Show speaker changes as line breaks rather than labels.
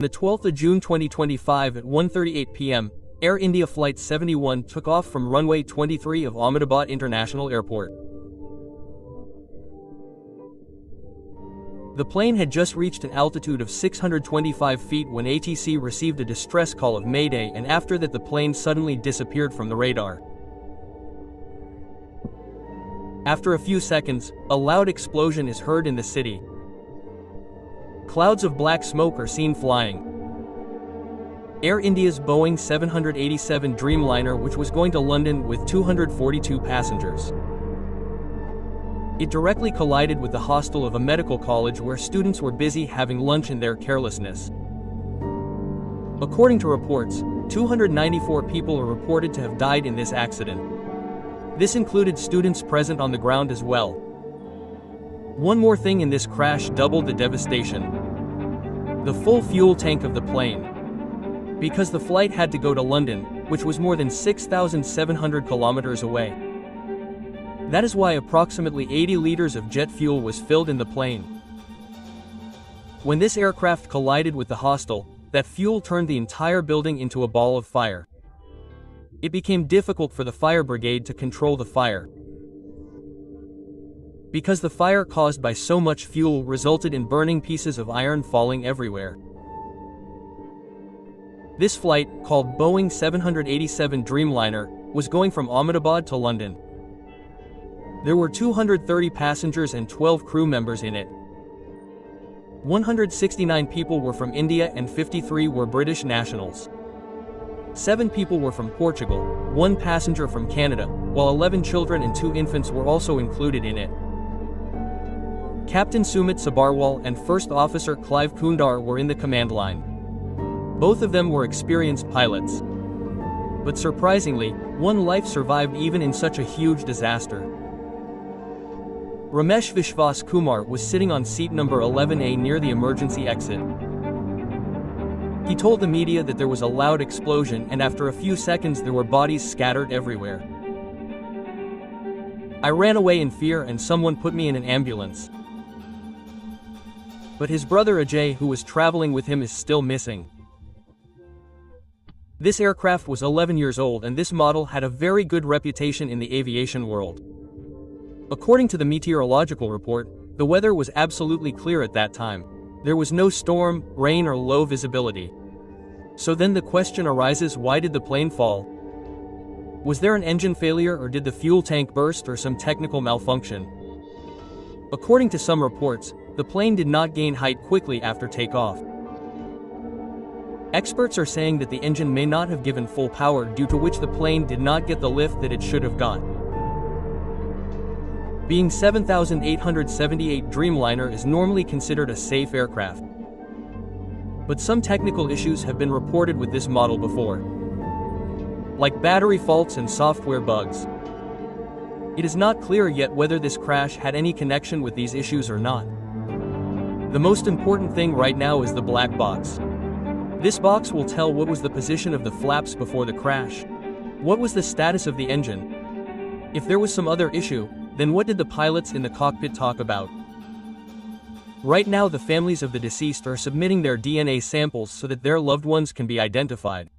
On the 12th of June 2025 at 1:38 p.m., Air India Flight 71 took off from runway 23 of Ahmedabad International Airport. The plane had just reached an altitude of 625 feet when ATC received a distress call of Mayday, and after that the plane suddenly disappeared from the radar. After a few seconds, a loud explosion is heard in the city. Clouds of black smoke are seen flying. Air India's Boeing 787 Dreamliner, which was going to London with 242 passengers. It directly collided with the hostel of a medical college where students were busy having lunch in their carelessness. According to reports, 294 people are reported to have died in this accident. This included students present on the ground as well. One more thing in this crash doubled the devastation. The full fuel tank of the plane. Because the flight had to go to London, which was more than 6,700 kilometers away. That is why approximately 80 liters of jet fuel was filled in the plane. When this aircraft collided with the hostel, that fuel turned the entire building into a ball of fire. It became difficult for the fire brigade to control the fire. Because the fire caused by so much fuel resulted in burning pieces of iron falling everywhere. This flight, called Boeing 787 Dreamliner, was going from Ahmedabad to London. There were 230 passengers and 12 crew members in it. 169 people were from India and 53 were British nationals. 7 people were from Portugal, 1 passenger from Canada, while 11 children and 2 infants were also included in it. Captain Sumit Sabharwal and First Officer Clive Kundar were in the command line. Both of them were experienced pilots. But surprisingly, 1 life survived even in such a huge disaster. Ramesh Vishwas Kumar was sitting on seat number 11A near the emergency exit. He told the media that there was a loud explosion and after a few seconds there were bodies scattered everywhere. I ran away in fear and someone put me in an ambulance. But his brother Ajay, who was traveling with him, is still missing. This aircraft was 11 years old and this model had a very good reputation in the aviation world. According to the meteorological report, the weather was absolutely clear at that time. There was no storm, rain or low visibility. So then the question arises, why did the plane fall? Was there an engine failure or did the fuel tank burst or some technical malfunction? According to some reports, the plane did not gain height quickly after takeoff. Experts are saying that the engine may not have given full power, due to which the plane did not get the lift that it should have got. Being 7,878 Dreamliner is normally considered a safe aircraft. But some technical issues have been reported with this model before, like battery faults and software bugs. It is not clear yet whether this crash had any connection with these issues or not. The most important thing right now is the black box. This box will tell what was the position of the flaps before the crash. What was the status of the engine? If there was some other issue, then what did the pilots in the cockpit talk about? Right now the families of the deceased are submitting their DNA samples so that their loved ones can be identified.